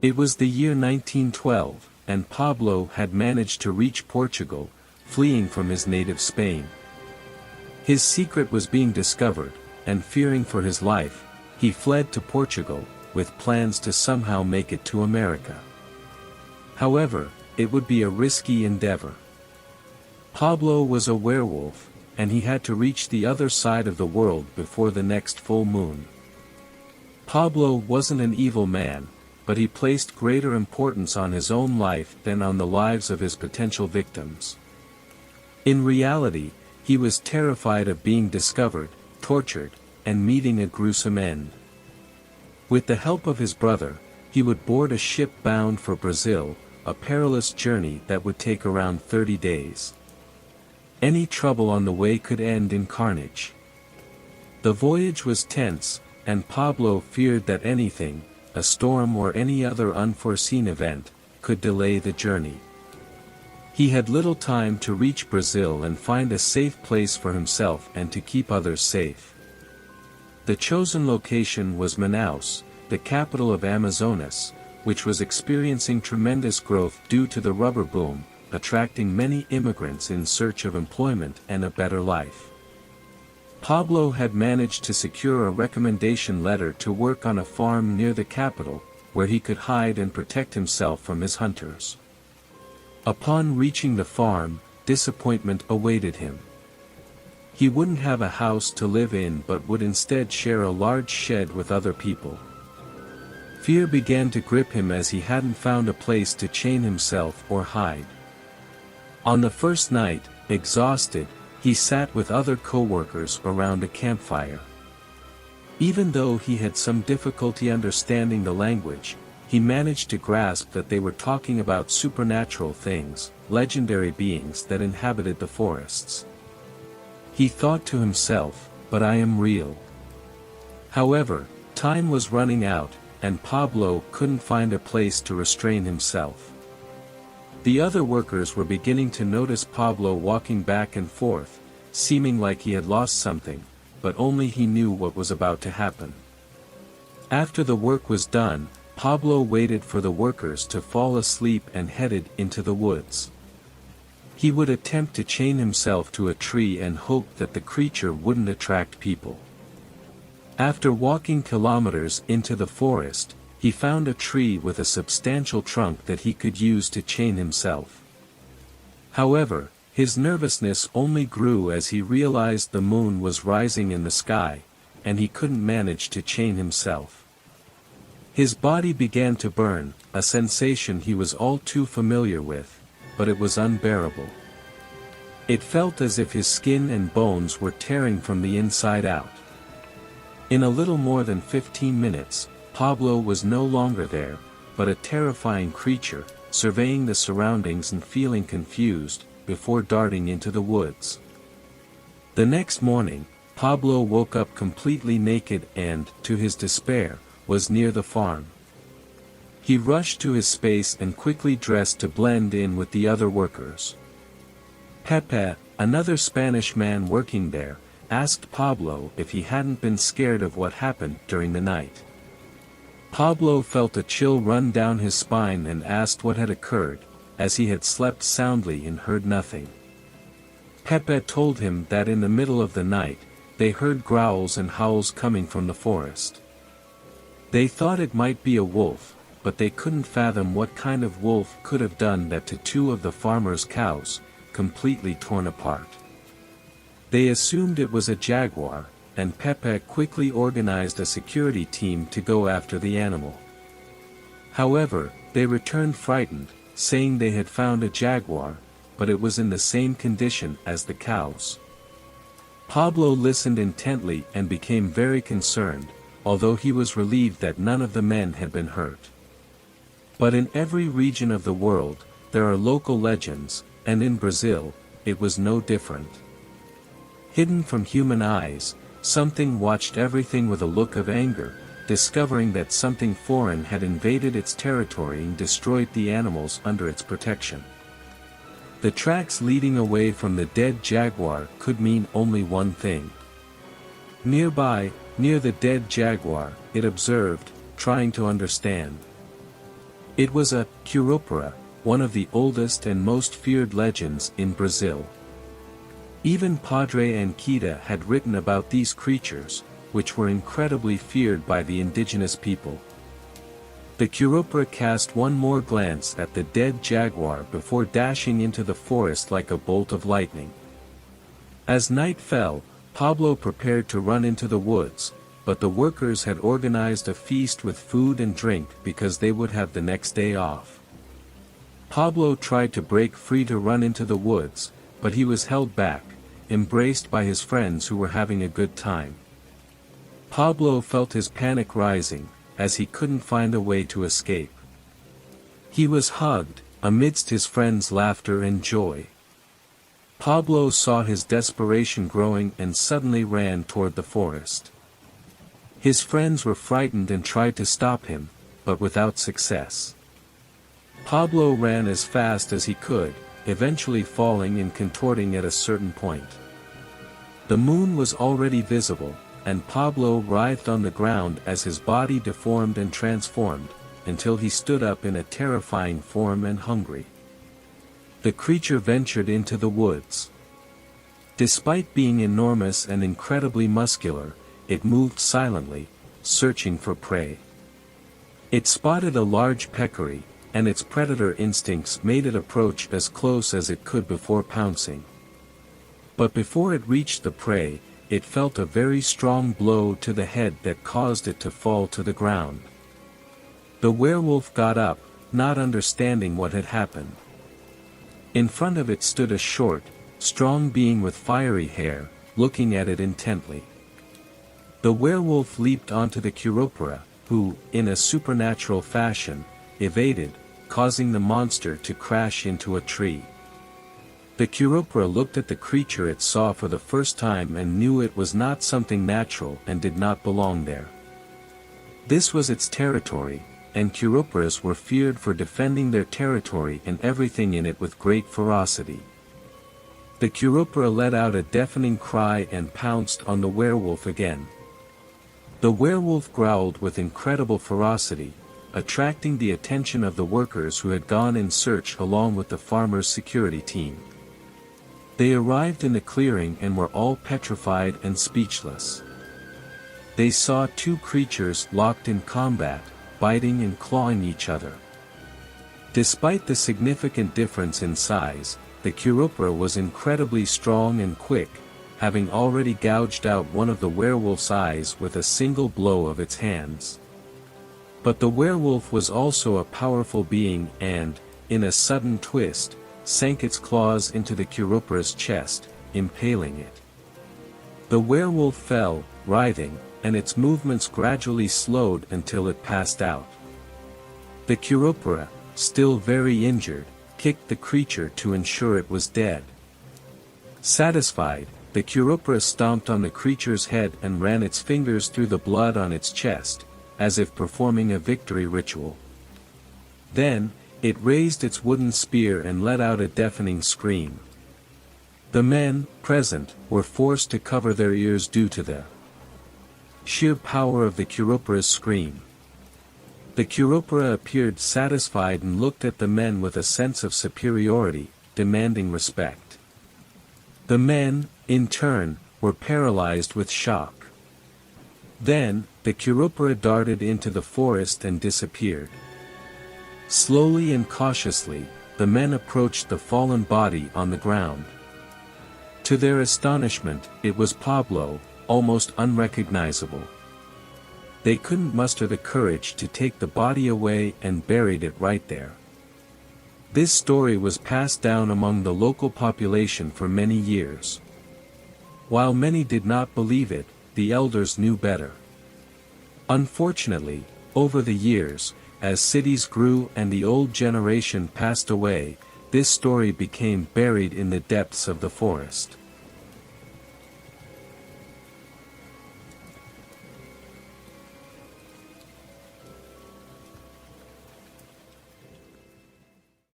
It was the year 1912, and Pablo had managed to reach Portugal, fleeing from his native Spain. His secret was being discovered, and fearing for his life, he fled to Portugal, with plans to somehow make it to America. However, it would be a risky endeavor. Pablo was a werewolf, and he had to reach the other side of the world before the next full moon. Pablo wasn't an evil man, but he placed greater importance on his own life than on the lives of his potential victims. In reality, he was terrified of being discovered, tortured, and meeting a gruesome end. With the help of his brother, he would board a ship bound for Brazil, a perilous journey that would take around 30 days. Any trouble on the way could end in carnage. The voyage was tense, and Pablo feared that anything, a storm or any other unforeseen event, could delay the journey. He had little time to reach Brazil and find a safe place for himself and to keep others safe. The chosen location was Manaus, the capital of Amazonas, which was experiencing tremendous growth due to the rubber boom, attracting many immigrants in search of employment and a better life. Pablo had managed to secure a recommendation letter to work on a farm near the capital, where he could hide and protect himself from his hunters. Upon reaching the farm, disappointment awaited him. He wouldn't have a house to live in but would instead share a large shed with other people. Fear began to grip him as he hadn't found a place to chain himself or hide. On the first night, exhausted, he sat with other co-workers around a campfire. Even though he had some difficulty understanding the language, he managed to grasp that they were talking about supernatural things, legendary beings that inhabited the forests. He thought to himself, "But I am real." However, time was running out, and Pablo couldn't find a place to restrain himself. The other workers were beginning to notice Pablo walking back and forth, seeming like he had lost something, but only he knew what was about to happen. After the work was done, Pablo waited for the workers to fall asleep and headed into the woods. He would attempt to chain himself to a tree and hope that the creature wouldn't attract people. After walking kilometers into the forest, he found a tree with a substantial trunk that he could use to chain himself. However, his nervousness only grew as he realized the moon was rising in the sky, and he couldn't manage to chain himself. His body began to burn, a sensation he was all too familiar with, but it was unbearable. It felt as if his skin and bones were tearing from the inside out. In a little more than 15 minutes, Pablo was no longer there, but a terrifying creature, surveying the surroundings and feeling confused, before darting into the woods. The next morning, Pablo woke up completely naked and, to his despair, was near the farm. He rushed to his space and quickly dressed to blend in with the other workers. Pepe, another Spanish man working there, asked Pablo if he hadn't been scared of what happened during the night. Pablo felt a chill run down his spine and asked what had occurred, as he had slept soundly and heard nothing. Pepe told him that in the middle of the night, they heard growls and howls coming from the forest. They thought it might be a wolf, but they couldn't fathom what kind of wolf could have done that to two of the farmer's cows, completely torn apart. They assumed it was a jaguar, and Pepe quickly organized a security team to go after the animal. However, they returned frightened, saying they had found a jaguar, but it was in the same condition as the cows. Pablo listened intently and became very concerned, although he was relieved that none of the men had been hurt. But in every region of the world, there are local legends, and in Brazil, it was no different. Hidden from human eyes, something watched everything with a look of anger, discovering that something foreign had invaded its territory and destroyed the animals under its protection. The tracks leading away from the dead jaguar could mean only one thing. Nearby, near the dead jaguar, it observed, trying to understand. It was a Curupira, one of the oldest and most feared legends in Brazil. Even Padre Anchieta had written about these creatures, which were incredibly feared by the indigenous people. The Curupira cast one more glance at the dead jaguar before dashing into the forest like a bolt of lightning. As night fell, Pablo prepared to run into the woods, but the workers had organized a feast with food and drink because they would have the next day off. Pablo tried to break free to run into the woods, but he was held back, embraced by his friends who were having a good time. Pablo felt his panic rising, as he couldn't find a way to escape. He was hugged, amidst his friends' laughter and joy. Pablo saw his desperation growing and suddenly ran toward the forest. His friends were frightened and tried to stop him, but without success. Pablo ran as fast as he could, eventually falling and contorting at a certain point. The moon was already visible, and Pablo writhed on the ground as his body deformed and transformed, until he stood up in a terrifying form and hungry. The creature ventured into the woods. Despite being enormous and incredibly muscular, it moved silently, searching for prey. It spotted a large peccary, and its predator instincts made it approach as close as it could before pouncing. But before it reached the prey, it felt a very strong blow to the head that caused it to fall to the ground. The werewolf got up, not understanding what had happened. In front of it stood a short, strong being with fiery hair, looking at it intently. The werewolf leaped onto the Curupira, who, in a supernatural fashion, evaded, causing the monster to crash into a tree. The Curupira looked at the creature it saw for the first time and knew it was not something natural and did not belong there. This was its territory, and Curupiras were feared for defending their territory and everything in it with great ferocity. The Curupira let out a deafening cry and pounced on the werewolf again. The werewolf growled with incredible ferocity, attracting the attention of the workers who had gone in search along with the farmer's security team. They arrived in the clearing and were all petrified and speechless. They saw two creatures locked in combat, biting and clawing each other. Despite the significant difference in size, the Curupira was incredibly strong and quick, having already gouged out one of the werewolf's eyes with a single blow of its hands. But the werewolf was also a powerful being and, in a sudden twist, sank its claws into the Curupira's chest, impaling it. The werewolf fell, writhing, and its movements gradually slowed until it passed out. The Curupira, still very injured, kicked the creature to ensure it was dead. Satisfied, the Curupira stomped on the creature's head and ran its fingers through the blood on its chest, as if performing a victory ritual. Then, it raised its wooden spear and let out a deafening scream. The men, present, were forced to cover their ears due to the sheer power of the Curupira's scream. The Curupira appeared satisfied and looked at the men with a sense of superiority, demanding respect. The men, in turn, were paralyzed with shock. Then, the Curupira darted into the forest and disappeared. Slowly and cautiously, the men approached the fallen body on the ground. To their astonishment, it was Pablo, almost unrecognizable. They couldn't muster the courage to take the body away and buried it right there. This story was passed down among the local population for many years. While many did not believe it, the elders knew better. Unfortunately, over the years, as cities grew and the old generation passed away, this story became buried in the depths of the forest.